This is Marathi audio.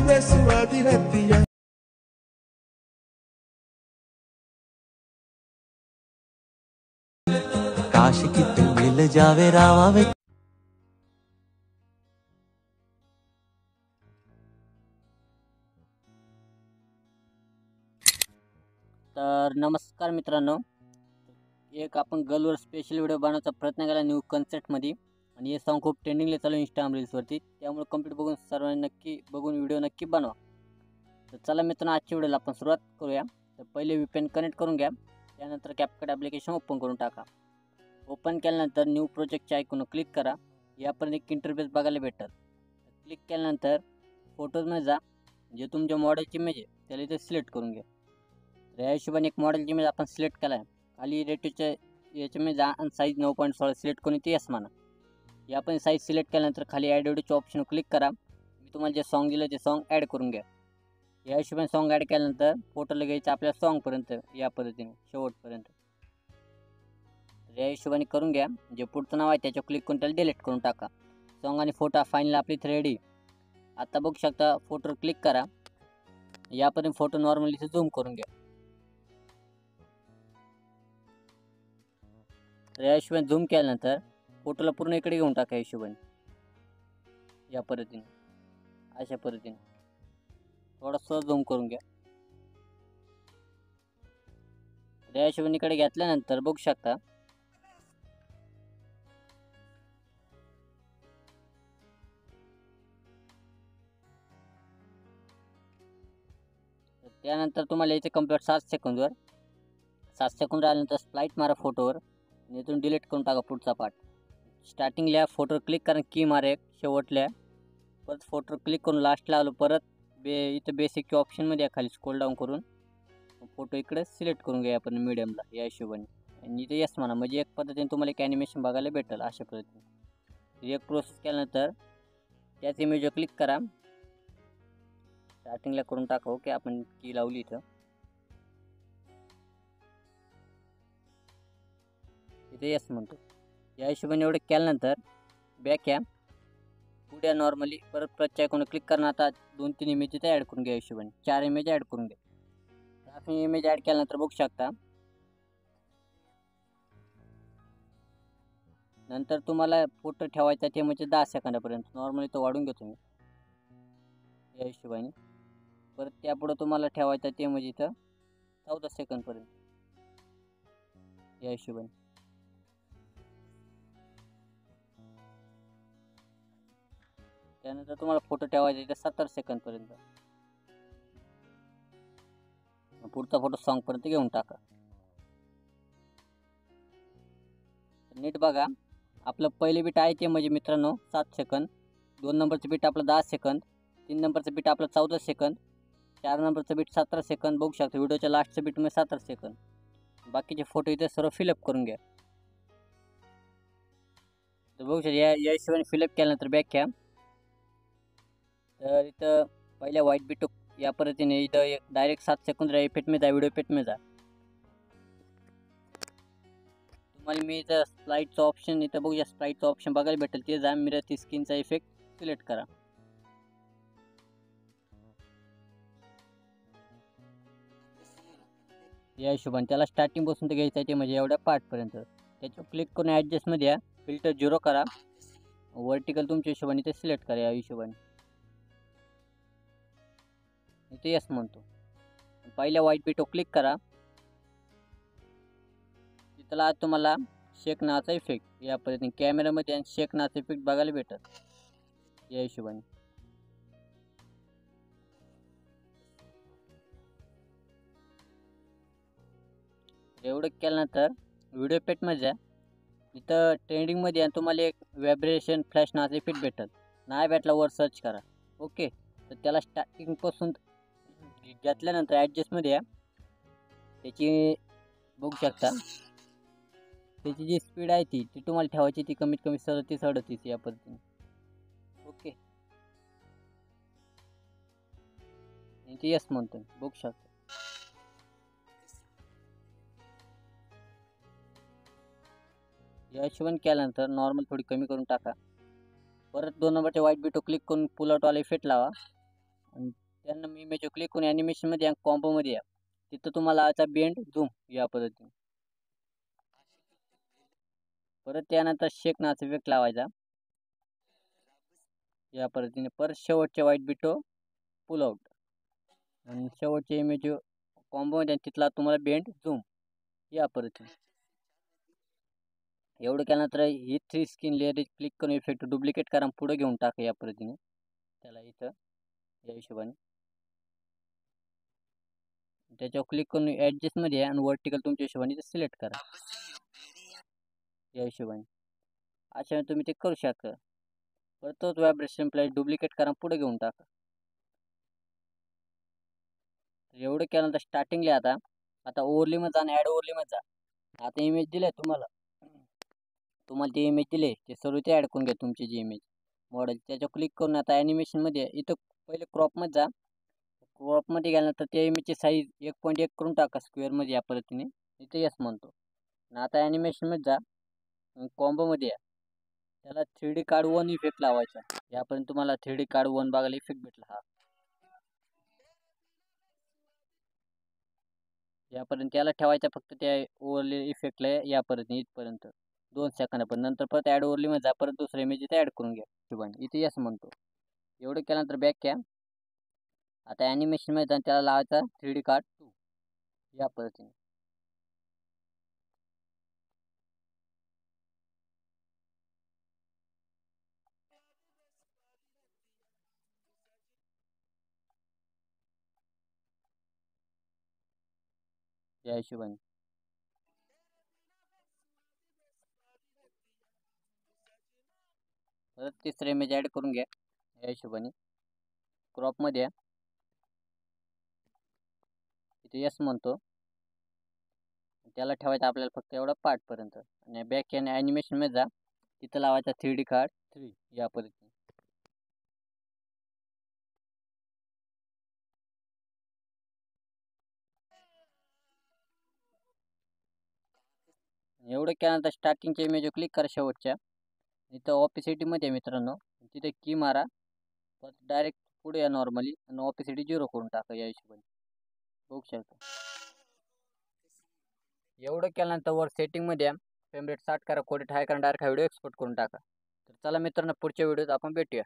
काश कितने मिल जावे रावा वे। तर नमस्कार मित्रांनो, एक आपण गर्लवर स्पेशल व्हिडिओ बनवण्याचा प्रयत्न केला न्यू कन्सेप्टमध्ये आणि हे सॉन्ग खूप ट्रेंडिंगला चालू इंस्टाग्राम रील्सवरती, त्यामुळे कंप्लीट बघून सर्वांनी नक्की बघून व्हिडिओ नक्की बनवा. तर चला मित्रांनो, आजच्या व्हिडिओला आपण सुरुवात करूया. तर पहिले VPN कनेक्ट करून घ्या, त्यानंतर CapCut ॲप्लिकेशन ओपन करून टाका. ओपन केल्यानंतर न्यू प्रोजेक्टच्या आयकॉनवर क्लिक करा. यापर्यंत एक इंटरफेस बघायला भेटेल. क्लिक केल्यानंतर फोटोजमध्ये जा, जे तुमच्या मॉडेलची इमेज आहे त्याला इथे सिलेक्ट करून घ्या. तर या हिशोबाने एक मॉडेलची इमेज आपण सिलेक्ट केला आहे. खाली रेटिओच्या याच्यामध्ये जा आणि साईज 9.16 सिलेक्ट करून इथे यस म्हणा. या पण साईज सिलेक्ट केल्यानंतर खाली ॲड ऑडिओच्या ऑप्शनवर क्लिक करा. मी तुम्हाला जे सॉन्ग दिलं ते सॉन्ग ॲड करून घ्या. या हिशोबाने सॉन्ग ॲड केल्यानंतर फोटोला घ्यायचं आपल्या सॉन्गपर्यंत, या पद्धतीने शेवटपर्यंत. तर या हिशोबाने करून घ्या. जे पुढचं नाव आहे त्याच्यावर क्लिक करून त्याला डिलीट करून टाका. सॉन्ग आणि फोटो फायनल आपली इथे रेडी. आता बघू शकता, फोटोवर क्लिक करा. यापर्यंत फोटो नॉर्मली इथे झूम करून घ्या. तर या हिशोबाने झूम केल्यानंतर फोटोला पूर्ण इकडे घेऊन टाका. हिशोबाने या पद्धतीने, अशा पद्धतीने थोडंसं झूम करून घ्या. या हिशोबाने इकडे घेतल्यानंतर बघू शकता, त्यानंतर तुम्हाला इथे कंप्लीट 7 सेकंदवर 7 सेकंद आल्यानंतर स्प्लाइट मारा फोटोवर आणि इथून डिलीट करून टाका पुढचा पार्ट. स्टार्टिंगला फोटोवर क्लिक करा, की मारा एक शेवटल्या, परत फोटोवर क्लिक करून लास्टला आलो, परत इथं बेसिकच्या ऑप्शनमध्ये खाली स्क्रोल डाऊन करून फोटो इकडे सिलेक्ट करून घ्या आपण मीडियमला या हिशोबाने, आणि इथे यस म्हणा. म्हणजे एक पद्धतीने तुम्हाला एक ॲनिमेशन बघायला भेटेल अशा पद्धतीने. एक प्रोसेस केल्यानंतर त्याच इमेजवर क्लिक करा, स्टार्टिंगला करून टाका. ओके, आपण की लावली इथं, इथे यस म्हणतो. या हिशोबाने एवढं केल्यानंतर बॅक या, पुढे नॉर्मली परत प्लसच्या आयकॉनवर क्लिक करणं. आता 2-3 इमेज इथे ॲड करून घ्या. हिशोबाने 4 इमेज ॲड करून घ्या. आपण इमेज ॲड केल्यानंतर बघू शकता, नंतर तुम्हाला फोटो ठेवायचा ते म्हणजे 10 सेकंदापर्यंत. नॉर्मली तो वाढून घेतो मी या हिशोबाने. परत त्यापुढं तुम्हाला ठेवायचा ते म्हणजे इथं 14 सेकंदपर्यंत या हिशोबाने. त्यानंतर तुम्हाला फोटो ठेवायचा इथं 70 सेकंदपर्यंत. पुढचा फोटो सॉन्गपर्यंत घेऊन टाका. नीट बघा, आपलं पहिले बीट आहे ते म्हणजे मित्रांनो 7 सेकंद, 2 नंबरचं बीट आपलं 10 सेकंद, 3 नंबरचं बीट आपलं 14 सेकंद, 4 नंबरचं बीट 17 सेकंद. बघू शकता व्हिडिओच्या लास्टचं बीटमध्ये 17 सेकंद. बाकीचे फोटो इथे सर्व फिलअप करून घ्या. तर बघू शकता, या हिशोबाने फिलअप केल्यानंतर बॅक घ्या. तर इथं पहिल्या व्हाईट बीट या पद्धतीने इथं एक डायरेक्ट 7 सेकंद इफेक्टमध्ये जा, व्हिडिओ इफेक्टमध्ये जा. तुम्हाला मी इथं स्प्लाइटचं ऑप्शन इथं बघू या, स्प्लाइटचं ऑप्शन बघायला भेटेल, ते जा, मिरर ती स्किनचा इफेक्ट सिलेक्ट करा. या हिशोबाने त्याला स्टार्टिंग बसून तर घ्यायचं आहे ते म्हणजे एवढ्या पार्टपर्यंत. त्याच्यावर क्लिक करून ॲडजस्टमध्ये या, फिल्टर 0 करा, वर्टिकल तुमच्या हिशोबाने ते सिलेक्ट करा या हिशोबाने. इथे यस म्हणतो. पहिल्या व्हाईट बीटवर क्लिक करा. तिथं आज तुम्हाला शेक नावाचा इफेक्ट या पद्धतीने कॅमेरामध्ये आणि शेक नावाचा इफेक्ट बघायला भेटत या हिशोबाने. एवढं केल्यानंतर व्हिडिओ इफेक्टमध्ये जा. इथं ट्रेंडिंगमध्ये आणि तुम्हाला एक व्हायब्रेशन फ्लॅश नावाचा इफेक्ट भेटल. नाही भेटला वर सर्च करा. ओके, तर त्याला स्टार्टिंगपासून घेतल्यानंतर ॲडजस्टमध्ये या. त्याची बघू शकता, त्याची जी स्पीड आहे ती तुम्हाला ठेवायची, ती कमीत कमी 37-38 या पद्धतीने. ओके, इथे यस म्हणतो, बघू शकता. या हिशोबाने केल्यानंतर नॉर्मल थोडी कमी करून टाका. परत 2 नंबरच्या व्हाईट बीटवर क्लिक करून पुल आउटवाला इफेक्ट लावा. आणि त्यांना मी इमेजवर क्लिक करून ॲनिमेशनमध्ये या कॉम्बोमध्ये या. तिथं तुम्हाला आता बेंड झूम या पद्धतीने. परत त्यानंतर शेक नावाचा इफेक्ट लावायचा या पद्धतीने. परत शेवटचे व्हाईट बिटो पुल आउट आणि शेवटचे इमेज कॉम्बोमध्ये तिथला तुम्हाला बेंड झूम या पद्धतीने. एवढं केल्यानंतर ही 3 स्किन लेअर क्लिक करून इफेक्ट डुप्लिकेट करा, पुढे घेऊन टाका या पद्धतीने. त्याला इथं या हिशोबाने त्याच्यावर क्लिक करून ॲडजस्टमध्ये या आणि व्हर्टिकल तुमच्या हिशोबाने सिलेक्ट करा या हिशोबाने. अशा तुम्ही ते करू शकता. परत तोच व्हायब्रेशन प्लस डुप्लिकेट करा, पुढे घेऊन टाका. एवढं केल्यानंतर स्टार्टिंगला आता ओव्हरलीमध्ये जा आणि ॲड ओव्हरलीमध्ये जा. आता इमेज दिले तुम्हाला ते इमेज दिले ते सर्व ते ॲड करून घ्या तुमची जी इमेज मॉडेल. त्याच्यावर क्लिक करून आता ॲनिमेशनमध्ये इथं पहिले क्रॉपमध्ये जा. क्रॉपमध्ये गेल्यानंतर त्या इमेजची साईज 1.1 करून टाका स्क्वेअरमध्ये या पद्धतीने. इथे यस म्हणतो आणि आता ॲनिमेशनमध्ये जा, कॉम्बोमध्ये या. त्याला 3D कार्ड 1 इफेक्ट लावायचा. यापर्यंत तुम्हाला 3D कार्ड 1 बघायला इफेक्ट भेटला हा. यापर्यंत त्याला ठेवायचा फक्त त्या ओव्हरले इफेक्टला यापर्यंत इथपर्यंत 2 सेकंदापर्यंत. नंतर परत ॲड ओव्हरलीमध्ये जा, परत दुसरा इमेज इथे ॲड करून घ्या हिशोबाने. इथे यस म्हणतो. एवढं केल्यानंतर बॅक या. आता ॲनिमेशनमध्ये जाऊन त्याला लावायचा 3D कार्ड 2 या पद्धतीने. या हिशोबाने. परत तिसरा इमेज ॲड करून घ्या या हिशोबाने. क्रॉपमध्ये या. इथे यस म्हणतो. त्याला ठेवायचं आपल्याला फक्त एवढा पार्टपर्यंत आणि बॅक आणि ॲनिमेशनमध्ये जा. तिथं लावायचा 3D कार्ड 3 या पद्धतीने. एवढं केल्यानंतर स्टार्टिंगच्या इमेजवर क्लिक करा शेवटच्या. इथं ऑपिसिटीमध्ये मित्रांनो तिथे की मारा. परत डायरेक्ट पुढे या नॉर्मली आणि ऑपिसिटी 0 करून टाका या हिशोबाने. बघू शकता. एवढं केल्यानंतर वर सेटिंगमध्ये या. फ्रेम रेट 60 करा, क्वालिटी हाय करा, डायरेक्ट हा व्हिडिओ एक्सपोर्ट करून टाका. तर चला मित्रांनो, पुढच्या व्हिडिओत आपण भेटूया.